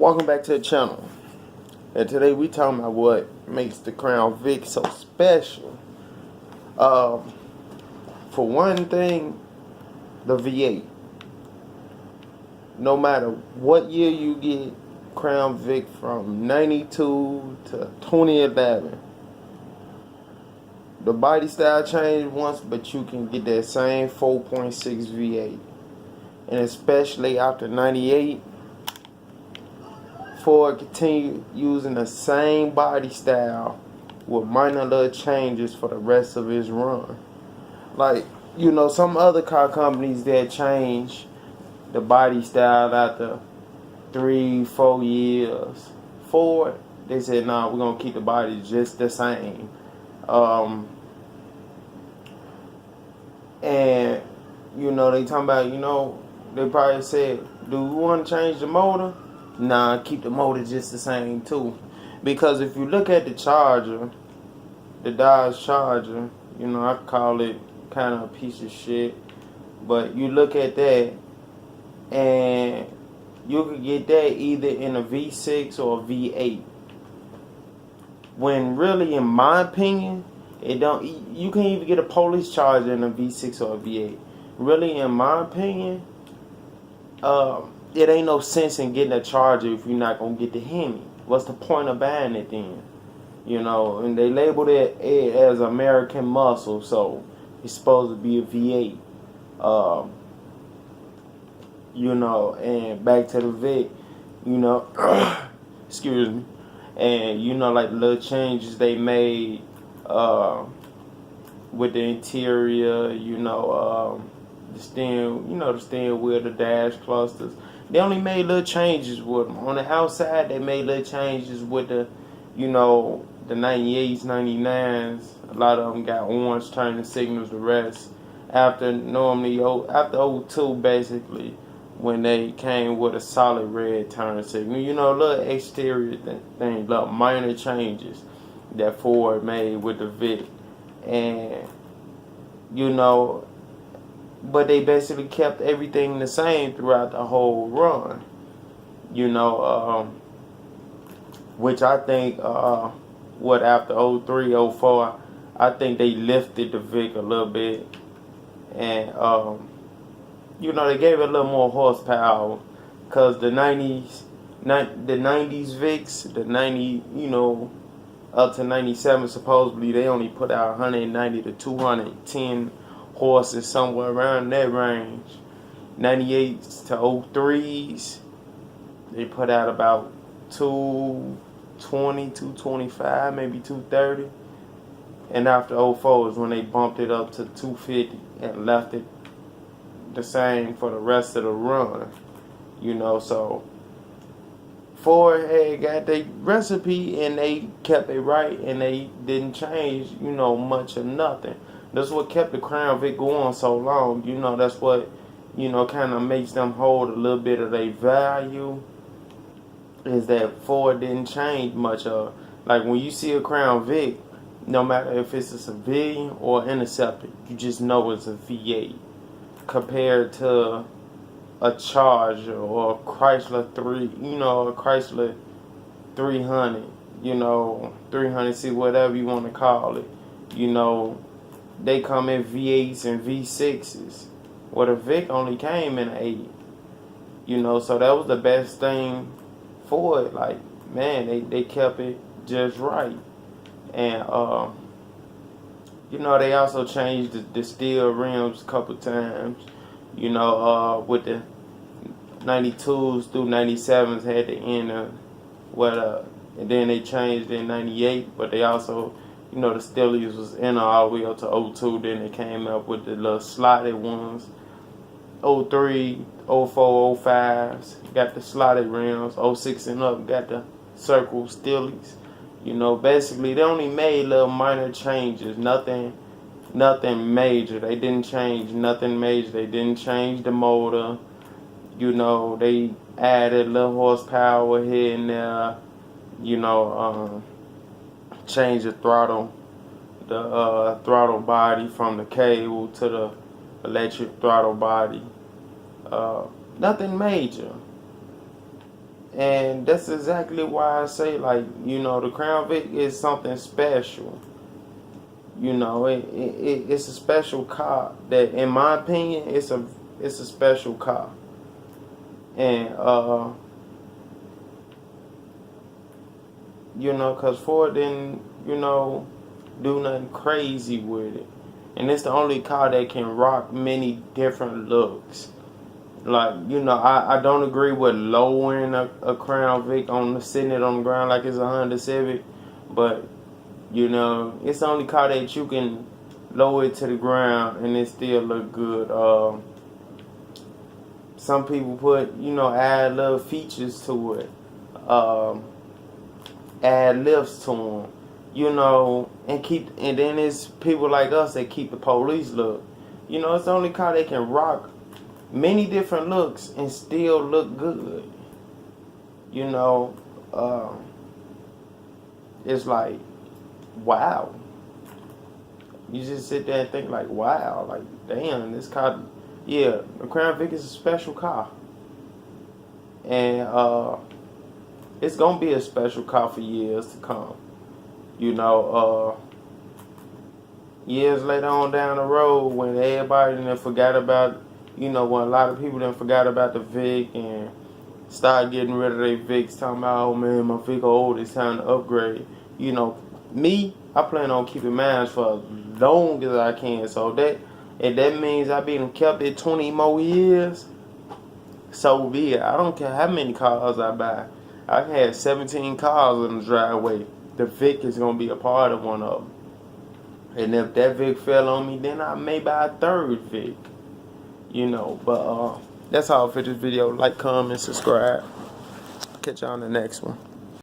Welcome back to the channel. And today we talking about what makes the Crown Vic so special. For one thing, the V8. No matter what year you get Crown Vic from 92 to 2011, the body style changed once, but you can get that same 4.6 V8. And especially after 98, Ford continued using the same body style with minor little changes for the rest of his run. Like, some other car companies that change the body style after 3-4 years. Ford, they said, nah, we're going to keep the body just the same. And, they talking about, they probably said, do we want to change the motor? Nah, keep the motor just the same too. Because if you look at the Charger, the Dodge Charger, I call it kind of a piece of shit. But you look at that, and you could get that either in a V6 or a V8. When really, in my opinion, you can even get a police Charger in a V6 or a V8. Really, in my opinion, it ain't no sense in getting a Charger if you're not gonna get the Hemi. What's the point of buying it then? And they labeled it as American Muscle, so it's supposed to be a V8. And back to the Vic, excuse me, and like the little changes they made with the interior, the steering wheel, the dash clusters. They only made little changes with them. On the outside, they made little changes with the 98s, 99s. A lot of them got orange turning signals. The rest, after 02, basically, when they came with a solid red turn signal. Little exterior things, little minor changes that Ford made with the Vic. And, but they basically kept everything the same throughout the whole run. Which I think, after 03, 04, I think they lifted the Vic a little bit. And, they gave it a little more horsepower. Because the 90s Vics, the 90, up to 97, supposedly, they only put out 190 to 210 horses, somewhere around that range. 98s to 03s, they put out about 220, 225, maybe 230. And after 04 is when they bumped it up to 250 and left it the same for the rest of the run. So Ford had got their recipe and they kept it right and they didn't change, much or nothing. That's what kept the Crown Vic going so long. That's what, kind of makes them hold a little bit of their value, is that Ford didn't change much of. Like, when you see a Crown Vic, no matter if it's a civilian or interceptor, you just know it's a V8 compared to a Charger or a Chrysler 300, 300C, whatever you want to call it. They come in V8s and V6s. Well, the Vic only came in an 8. So that was the best thing for it. Like, man, they kept it just right. And, they also changed the steel rims a couple times. With the 92s through 97s had the inner, and then they changed in 98, but they also, the Steelies was inner all the way up to 02. Then they came up with the little slotted ones. 03, 04, 05s got the slotted rims. 06 and up got the circle Steelies. Basically they only made little minor changes. Nothing major. They didn't change nothing major. They didn't change the motor. They added a little horsepower here and there. Changed the throttle body from the cable to the electric throttle body. Nothing major. And that's exactly why I say, like, you know, the Crown Vic is something special. You know, it's a special car that, in my opinion, it's a special car. And you know, cause Ford didn't, you know, do nothing crazy with it, and it's the only car that can rock many different looks. Like, you know, I don't agree with lowering a Crown Vic on sitting it on the ground like it's a Honda Civic, but you know, it's the only car that you can lower it to the ground and it still look good. Some people put, you know, add little features to it, add lifts to them, you know, and then it's people like us that keep the police look. You know, it's the only car that can rock many different looks and still look good. You know, it's like, wow. You just sit there and think like, wow, like, damn, this car, yeah, the Crown Vic is a special car. And it's going to be a special car for years to come. You know, years later on down the road when everybody then forgot about, you know, when a lot of people then forgot about the Vic and started getting rid of their Vics, talking about, oh man, my Vic old, it's time to upgrade. You know, me, I plan on keeping mine for as long as I can. So if that means I been kept it 20 more years, so be it. I don't care how many cars I buy. I can have 17 cars in the driveway. The Vic is going to be a part of one of them. And if that Vic fell on me, then I may buy a third Vic. You know, but that's all for this video. Like, comment, subscribe. Catch y'all on the next one.